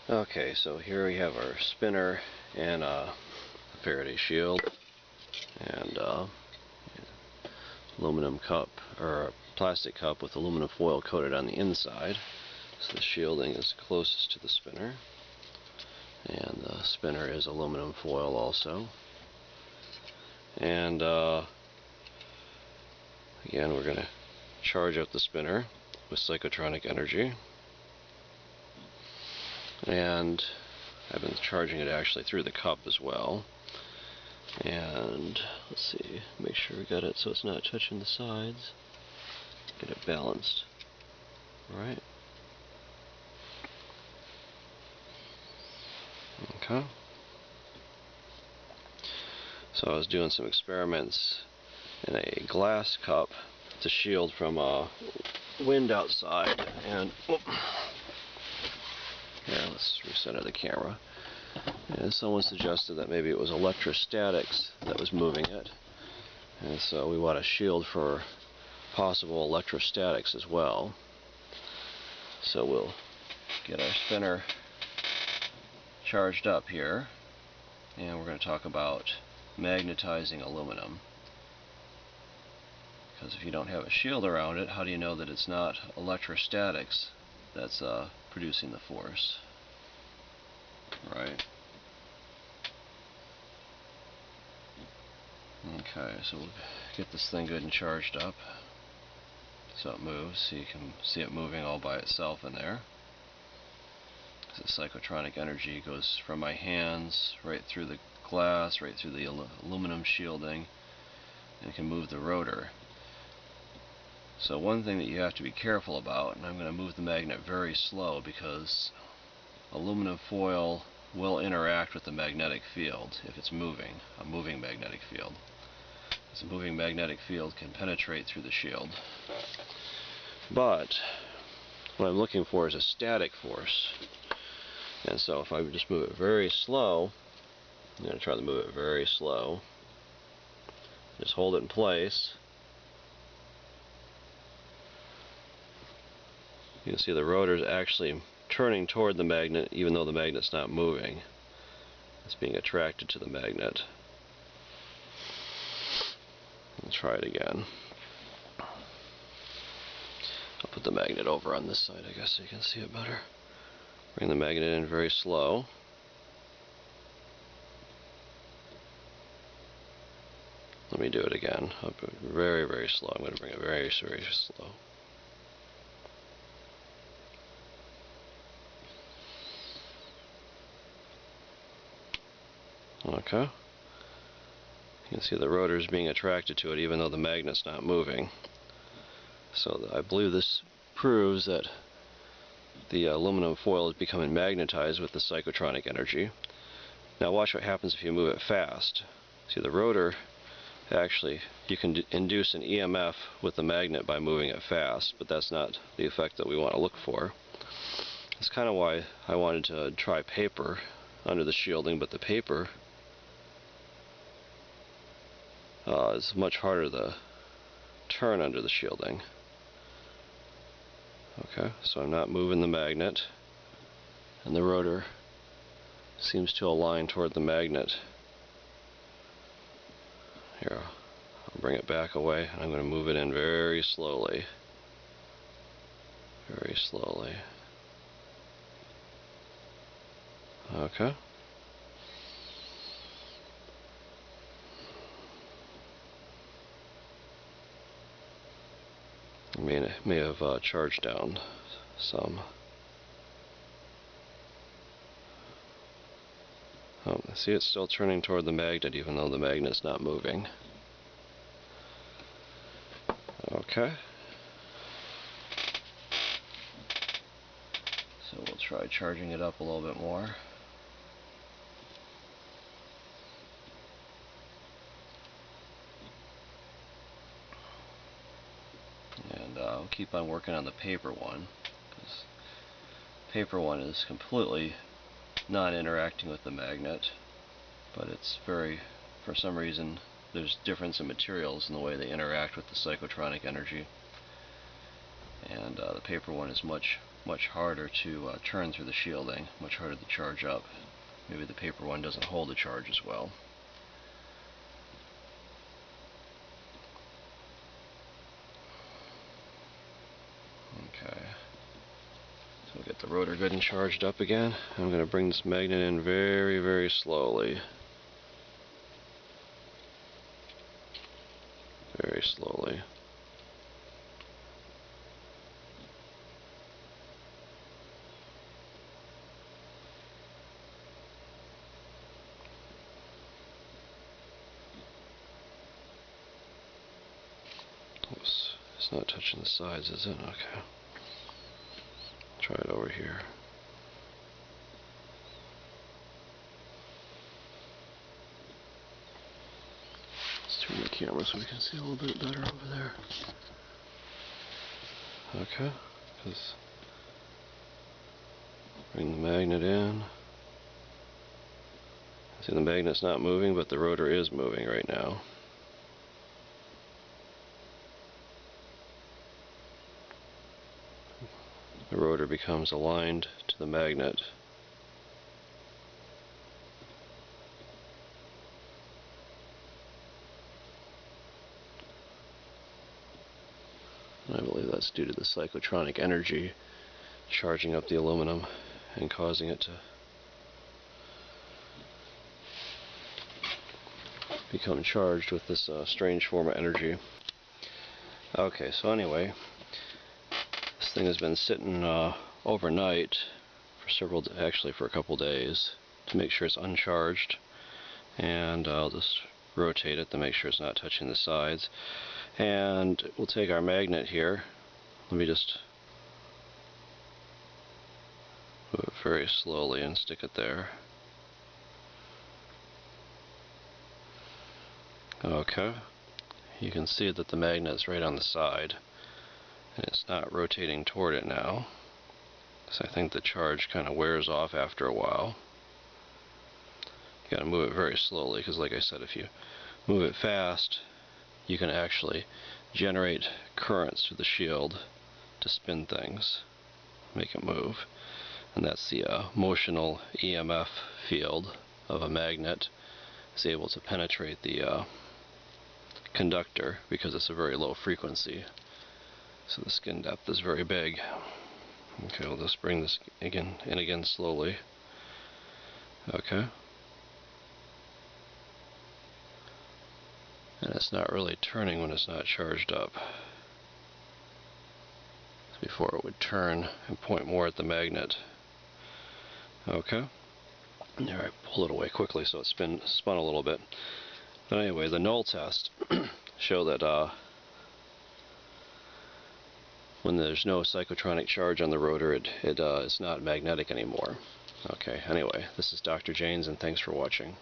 Okay, so here we have our spinner and a Faraday shield and aluminum cup, or a plastic cup with aluminum foil coated on the inside. So the shielding is closest to the spinner, and the spinner is aluminum foil also. And again, we're going to charge up the spinner with psychotronic energy. And I've been charging it actually through the cup as well. And let's see, make sure we got it so it's not touching the sides. Get it balanced. Right. Okay. So I was doing some experiments in a glass cup to shield from wind outside, and here, let's recenter the camera. And someone suggested that maybe it was electrostatics that was moving it, and so we want a shield for possible electrostatics as well. So we'll get our spinner charged up here, and we're going to talk about magnetizing aluminum. Because if you don't have a shield around it, how do you know that it's not electrostatics that's producing the force? Right? Okay, so we'll get this thing good and charged up so it moves, so you can see it moving all by itself in there. The psychotronic energy goes from my hands right through the glass, right through the aluminum shielding, and it can move the rotor. So one thing that you have to be careful about, and I'm going to move the magnet very slow because aluminum foil will interact with the magnetic field if it's moving, a moving magnetic field. This moving magnetic field can penetrate through the shield. But what I'm looking for is a static force. And so if I just move it very slow, I'm going to try to move it very slow. Just hold it in place. You can see the rotor is actually turning toward the magnet even though the magnet's not moving. It's being attracted to the magnet. Let's try it again. I'll put the magnet over on this side, I guess, so you can see it better. Bring the magnet in very slow. Let me do it again. I'll put it very, very slow. I'm going to bring it very, very slow. Okay. You can see the rotor is being attracted to it even though the magnet's not moving. So I believe this proves that the aluminum foil is becoming magnetized with the psychotronic energy. Now watch what happens if you move it fast. See, the rotor, actually, you can induce an EMF with the magnet by moving it fast, but that's not the effect that we want to look for. That's kind of why I wanted to try paper under the shielding, but the paper is much harder to turn under the shielding. Okay, so I'm not moving the magnet, and the rotor seems to align toward the magnet. Here, I'll bring it back away, and I'm going to move it in very slowly. Very slowly. Okay. May have charged down some. Oh, see, it's still turning toward the magnet even though the magnet's not moving. Okay. So we'll try charging it up a little bit more. And I'll keep on working on the paper one, because paper one is completely not interacting with the magnet, but it's very, for some reason, there's difference in materials in the way they interact with the psychotronic energy. And the paper one is much much harder to turn through the shielding, much harder to charge up. Maybe the paper one doesn't hold a charge as well. Okay, so we'll get the rotor good and charged up again. I'm going to bring this magnet in very, very slowly. Very slowly. Oops, it's not touching the sides, is it? Okay. Try it over here. Let's turn the camera so we can see a little bit better over there. Okay, just bring the magnet in. See, the magnet's not moving, but the rotor is moving right now. The rotor becomes aligned to the magnet. And I believe that's due to the psychotronic energy charging up the aluminum and causing it to become charged with this strange form of energy. Okay, so anyway, this thing has been sitting overnight for actually for a couple days to make sure it's uncharged, and I'll just rotate it to make sure it's not touching the sides. And we'll take our magnet here. Let me just move it very slowly and stick it there. Okay, you can see that the magnet is right on the side, and it's not rotating toward it now, so I think the charge kind of wears off after a while. You gotta move it very slowly, because like I said, if you move it fast, you can actually generate currents through the shield to spin things, make it move. And that's the motional EMF field of a magnet. It's able to penetrate the conductor because it's a very low frequency. So the skin depth is very big. Okay, we'll just bring this in again slowly. Okay. And it's not really turning when it's not charged up. Before it would turn and point more at the magnet. Okay. There, I pulled it away quickly so it spun a little bit. But anyway, the null test show that when there's no psychotronic charge on the rotor, it is not magnetic anymore. Okay, anyway, this is Dr. Jaynes, and thanks for watching.